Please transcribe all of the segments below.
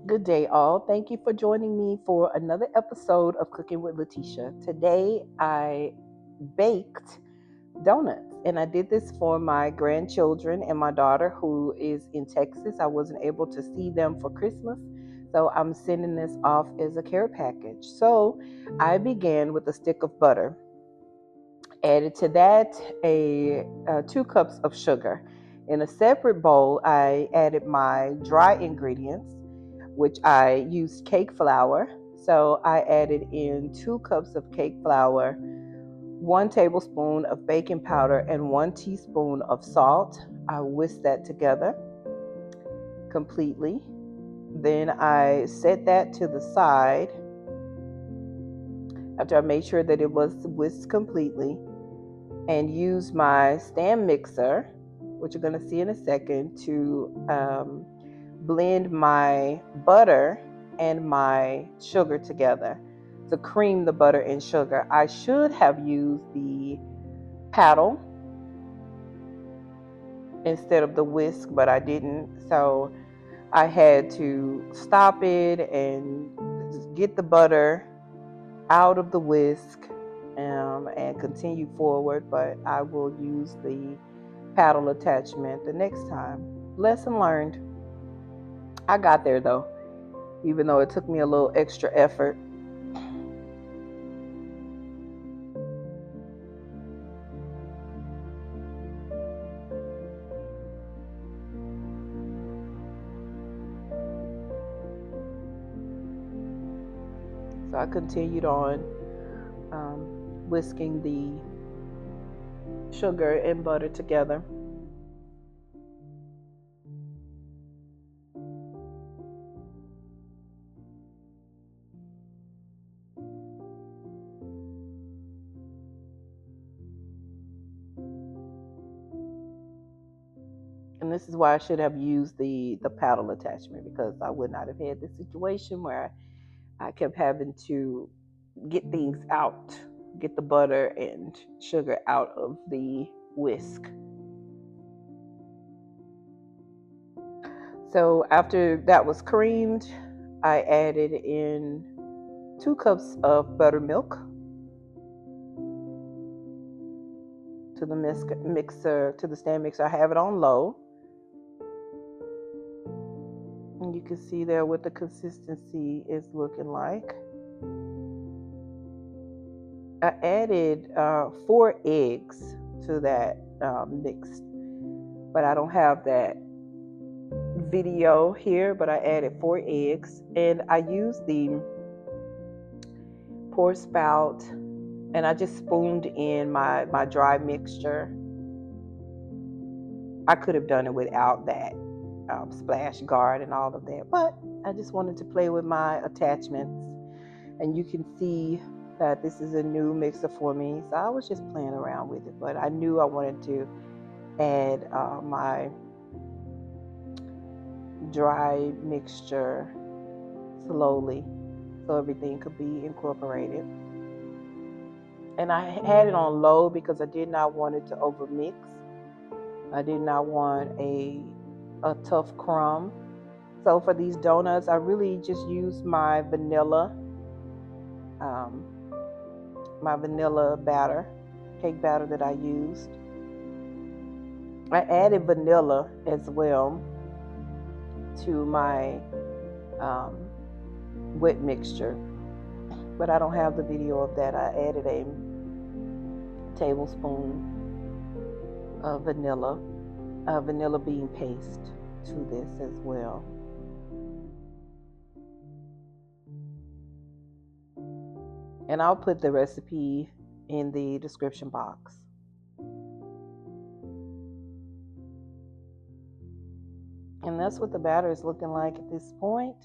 Good day, all. Thank you for joining me for another episode of Cooking with Letitia. Today, I baked donuts, and I did this for my grandchildren and my daughter who is in Texas. I wasn't able to see them for Christmas, so I'm sending this off as a care package. So, I began with a stick of butter. Added to that 2 cups of sugar. In a separate bowl, I added my dry ingredients, which I used cake flour. So I added in 2 cups of cake flour, 1 tablespoon of baking powder, and 1 teaspoon of salt. I whisked that together completely. Then I set that to the side after I made sure that it was whisked completely, and used my stand mixer, which you're going to see in a second, to blend my butter and my sugar together to cream the butter and sugar. I should have used the paddle instead of the whisk, but I didn't. So I had to stop it and get the butter out of the whisk and continue forward, but I will use the paddle attachment the next time. Lesson learned. I got there though, even though it took me a little extra effort. So I continued on whisking the sugar and butter together. And this is why I should have used the paddle attachment, because I would not have had this situation where I kept having to get things out, get the butter and sugar out of the whisk. So after that was creamed, I added in 2 cups of buttermilk to the mixer, to the stand mixer. I have it on low. And you can see there what the consistency is looking like. I added 4 eggs to that mix, but I don't have that video here, but I added 4 eggs, and I used the pour spout, and I just spooned in my dry mixture. I could have done it without that splash guard and all of that, but I just wanted to play with my attachments, and you can see that this is a new mixer for me, so I was just playing around with it, but I knew I wanted to add my dry mixture slowly so everything could be incorporated. And I had it on low because I did not want it to overmix. I did not want a tough crumb. So for these donuts, I really just used my vanilla batter, cake batter that I used. I added vanilla as well to my wet mixture, but I don't have the video of that. I added a tablespoon of vanilla bean paste to this as well. And I'll put the recipe in the description box. And that's what the batter is looking like at this point.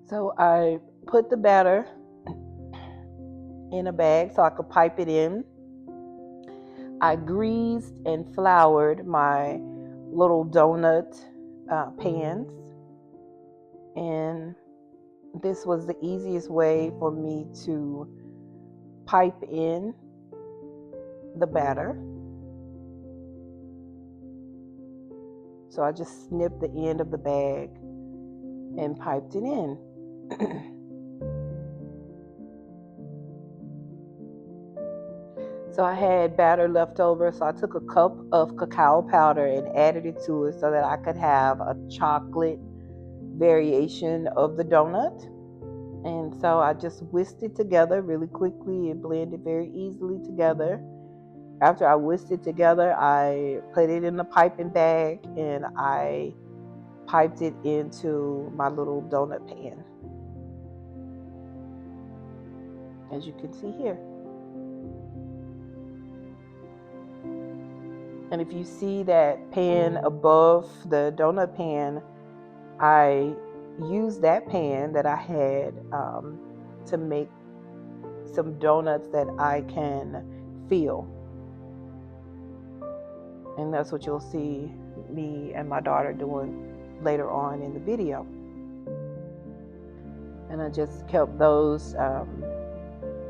So I put the batter in a bag so I could pipe it in. I greased and floured my little donut pans And this was the easiest way for me to pipe in the batter. So I just snipped the end of the bag and piped it in. So I had batter left over, so I took a cup of cacao powder and added it to it so that I could have a chocolate variation of the donut. And so I just whisked it together really quickly and blended very easily together. After I whisked it together, I put it in the piping bag and I piped it into my little donut pan, as you can see here. And if you see that pan above the donut pan, I used that pan that I had to make some donuts that I can feel. And that's what you'll see me and my daughter doing later on in the video. And I just kept those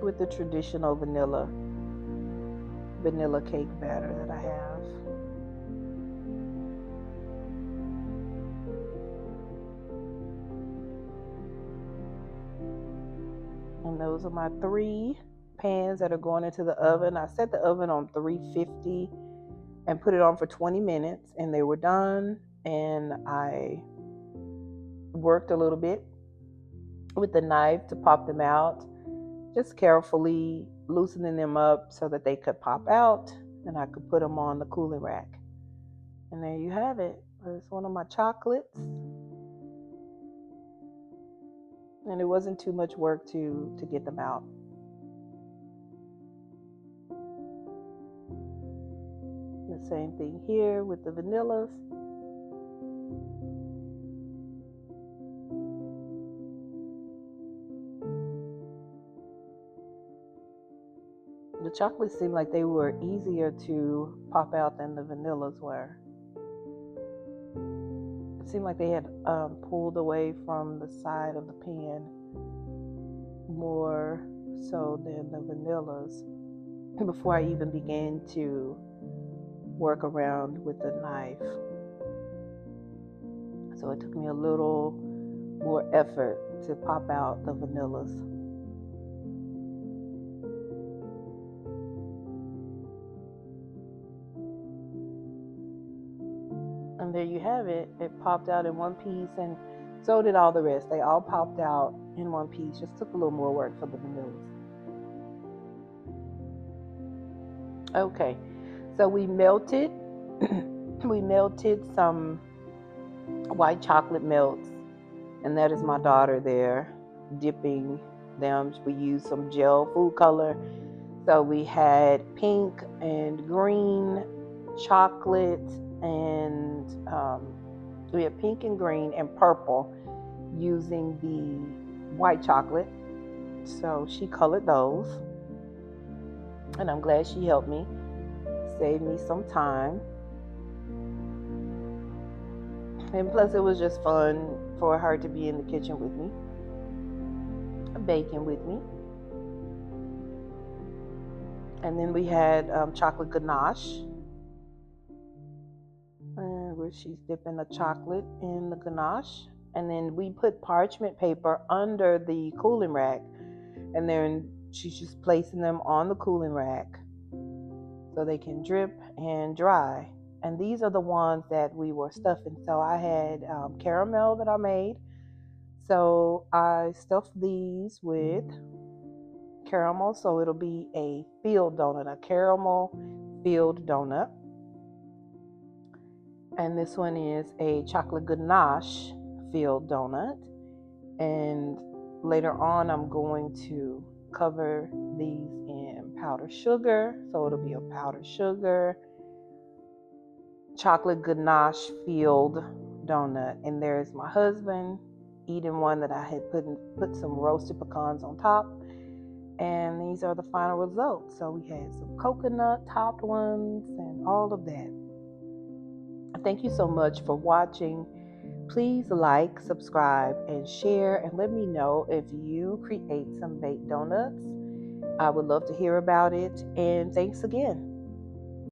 with the traditional vanilla cake batter that I have. And those are my 3 pans that are going into the oven. I set the oven on 350 and put it on for 20 minutes, and they were done. And I worked a little bit with the knife to pop them out, just carefully loosening them up so that they could pop out and I could put them on the cooling rack. And there you have it. There's one of my chocolates. And it wasn't too much work to get them out. The same thing here with the vanillas. The chocolates seemed like they were easier to pop out than the vanillas were. It seemed like they had pulled away from the side of the pan more so than the vanillas before I even began to work around with the knife. So it took me a little more effort to pop out the vanillas. And there you have it. It popped out in one piece, and so did all the rest. They all popped out in one piece. Just took a little more work for the vanillas. Okay, so we melted some white chocolate melts, and that is my daughter there dipping them. We used some gel food color. So we had pink and green chocolate, and we had pink and green and purple using the white chocolate. So she colored those, and I'm glad she helped me, saved me some time. And plus it was just fun for her to be in the kitchen with me, baking with me. And then we had chocolate ganache, where she's dipping the chocolate in the ganache. And then we put parchment paper under the cooling rack, and then she's just placing them on the cooling rack so they can drip and dry. And these are the ones that we were stuffing. So I had caramel that I made. So I stuffed these with caramel. So it'll be a filled donut, a caramel filled donut. And this one is a chocolate ganache filled donut. And later on, I'm going to cover these in powdered sugar. So it'll be a powdered sugar chocolate ganache filled donut. And there's my husband eating one that I had put some roasted pecans on top. And these are the final results. So we had some coconut topped ones and all of that. Thank you so much for watching Please like, subscribe, and share, and let me know if you create some baked donuts. I would love to hear about it. And thanks again.